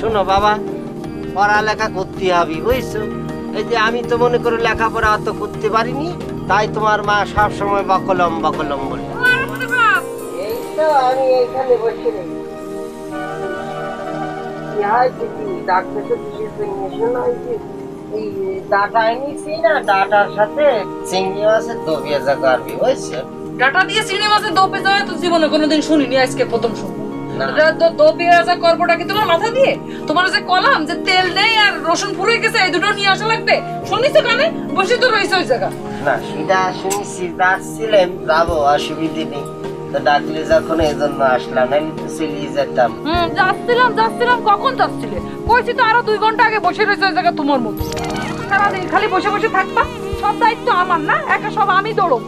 শোনো বাবা, পড়ালেখা করতে হবে বুঝছো। এই যে আমি তো মনে করো লেখাপড়া অত করতে পারিনি, তাই তোমার মা সব সময় বকলম বকলম বলে। এই তো আমি এখানে বসে নেই। ডাক্তার তো এই ডাটা এনেছি না, ডাটার সাথে চিংড়ি মাছের দো পেঁয়াজা করবি বুঝছো। ডাটা দিয়ে চিংড়ি মাছের দো পেঁয়াজা তো জীবনে কোনোদিন শুনিনি, আজকে প্রথম শুনবো। দো পেঁয়াজা করবোটা কি তোমার মাথা দিয়ে? তোমার যে কলাম যে তেল নেই আর রসুন পুড়ে গেছে, এই দুটো নিয়ে আসা লাগবে? শুনিস কানে বসে তো রয়েছে ওই জায়গা। না সেটা শুনেছি, ডাকছিলেন যাবো, অসুবিধে নেই। তো ডাকলে যখন এই জন্য আসলাম, নাহলে তো চলিয়ে যেতাম। যাচ্ছিলাম কখন যাচ্ছিলে? কইছি তো আরো 2 ঘন্টা আগে বসে রয়েছে ওই জায়গা তোমার মতো। সারাদিন খালি বসে বসে থাকবা, সব দায়িত্ব আমার না, একা সব আমি দৌড়ো।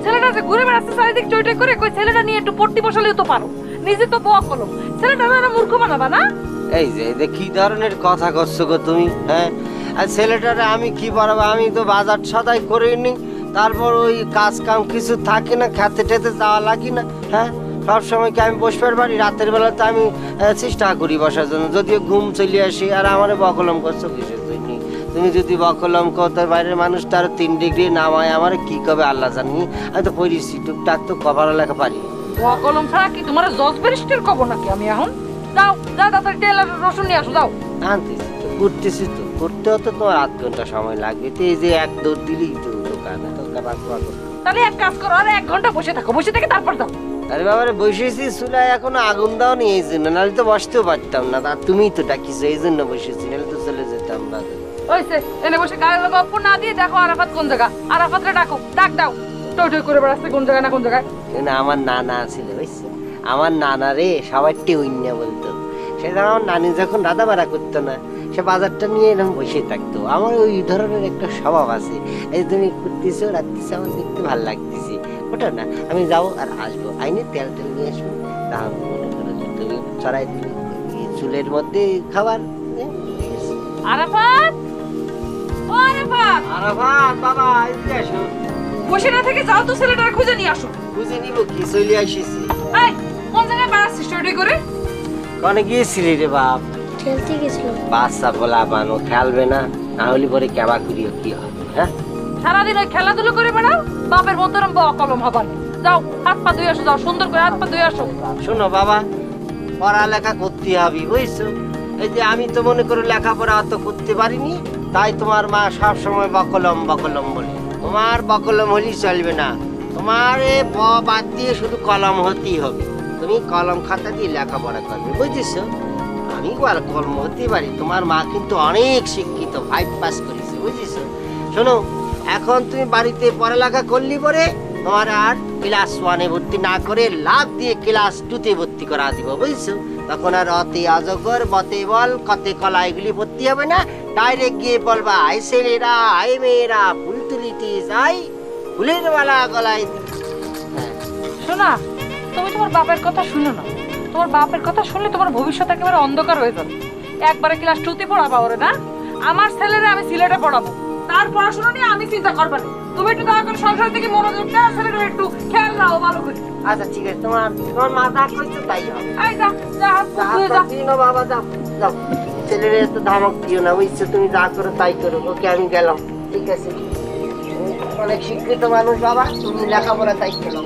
ছেলেটা যে ঘুরে বেড়াচ্ছে চারিদিক চইটাই করে, কই ছেলেটা নিয়ে একটু পড়তে বসালেও তো পারো, নিজে তো বক হলো। ছেলেটা না মূর্খ বানাবা না? এই যে কি ধরনের কথা করছো গো তুমি, হ্যাঁ? আর ছেলেটারে আমি কি পড়াবো? আমি তো বাজার সদাই করিনি, তারপর ওই কাজ কাম কিছু থাকে না, খেতে টেতে যাওয়া লাগি না, হ্যাঁ? সব সময় কি আমি বসতে পারি? রাতের বেলা তো আমি চেষ্টা করি বসার জন্য, যদিও ঘুম চলে আসি। আর আমারে বকলম করছো কিসের জন্য? তুমি যদি বকলম কর, তোর বাইরের মানুষ তার 3 ডিগ্রি নামায় আমার কি কবে আল্লাহ জানি। আমি তো পড়িছি টুকটাক, তো কভার লেখা পারি। কলম ছাড়া কি তোমার জজ ব্যারিস্টার কব নাকি আমি এখন? যাও যা তাড়াতাড়ি তেল আর রসুন নিয়ে আসো, যাও। আনতেছি তো, করতেছি তো, করতেও তো তোমার 8 ঘন্টা সময় লাগবে। তো এই যে 1 দৌড় দিলেই তো দোকানে তো তাহলে এক কাজ করো, আর 1 ঘন্টা বসে থাকো, বসে থেকে তারপর যাও। আরে বাবারে, বসেছি চুলায়, এখনো আগুন দাও নি, এই জন্য, নাহলে তো বসতেও পারতাম না। তা তুমি তো ডাকিছো, এই জন্য বসেছি, নাহলে তো চলে যেতাম বাজারে। ওইসে এনে বসে গায়ে গপ্প না দিয়ে দেখো আরাফাত কোন জায়গা। আরাফাতরে ডাকো, ডাক দাও। টই টই করে বেড়াচ্ছে কোন জায়গায় না কোন জায়গায়। না আমার নানা ছিল বুঝছো, আমার নানা রে সবারটি উইন্যা বলতো। সেটা আমার নানি যখন রাধা বাড়া করতো না, সে বাজারটা নিয়ে এরকম বসে থাকতো। আমার ওই ধরনের একটা স্বভাব আছে। এই তুমি করতেছো রাখতেছো, আমার দেখতে ভালো লাগতেছে। ওটা না, আমি যাবো আর আসবো, আইনে তেল টেল নিয়ে আসবো। তাহলে মনে করো যে তুমি ছড়াই দিলে চুলের মধ্যে খাবার। আরাফাত, ও আরাফাত, আরাফাত বাবা এদিকে আসো। বসে না থেকে যাও তো, ছেলেটার খুঁজে নিয়ে আসো। বুঝে নিব কি, চলে আসিছি। এই কোন জায়গায় বেড়াচ্ছিস টই করে? কনে গিয়েছিলি রে বাপ? খেলতে গেছিল। বাচ্চা বলা বানো, খেলবে না, না হলে পরে কেবা করিও কি হবে, হ্যাঁ? সারাদিন ওই খেলাধুলো করে বেড়াও, বাপের মন্তরম কলম হবার। যাও হাত পা ধুয়ে আসো, যাও সুন্দর করে হাত পা ধুয়ে আসো। শোনো বাবা, পড়ালেখা করতে হবে বুঝছো। এই যে আমি তো মনে করো লেখাপড়া অত করতে পারিনি, তাই তোমার মা সব সময় বকলম বকলম বলে। তোমার বকলম হলেই চলবে না, তোমার বাদ দিয়ে শুধু কলম হতেই হবে। তুমি কলম খাতা দিয়ে লেখাপড়া করবে বুঝেছো। আমি কলম হতে পারি, তোমার মা কিন্তু অনেক শিক্ষিত, 5 পাস করেছে বুঝেছো। শোনো, এখন তুমি বাড়িতে পড়ালেখা করলি পরে তোমার আর ক্লাস 1-এ ভর্তি না করে লাভ দিয়ে ক্লাস 2-তে ভর্তি করা দিব বুঝছো। তখন আর অতি অজগর বতে বল কতে কলা এগুলি ভর্তি হবে না, ডাইরেক্ট গিয়ে বলবা আই ছেলেরা আই মেয়েরা ফুল তুলিতে যাই, ফুলের মালা গলায়। শোনা, তুমি তোমার বাপের কথা শুনো না। তোমার বাপের কথা শুনলে তোমার ভবিষ্যৎ একেবারে অন্ধকার হয়ে যাবে। একবারে ক্লাস 2-তে পড়াবা ওরে না? আমার ছেলেরা আমি সিলেটে পড়াবো, তার পড়াশোনা নিয়ে আমি চিন্তা করবা না। তুমি একটু দয়া করে সংসার থেকে মনোযোগ দাও, ছেলেটা একটু খেয়াল রাখো ভালো করে। আচ্ছা ঠিক আছে, তোমার মা যা কইছে তাই হবে। এই যা যা হাত পা ধুয়ে যা। দিও বাবা, যাও যাও, ছেলের এত ধমক দিও না বুঝছো। তুমি যা করো তাই করো, ওকে আমি গেলাম, ঠিক আছে? অনেক শিক্ষিত মানুষ বাবা, তুমি লেখাপড়া তাই করো।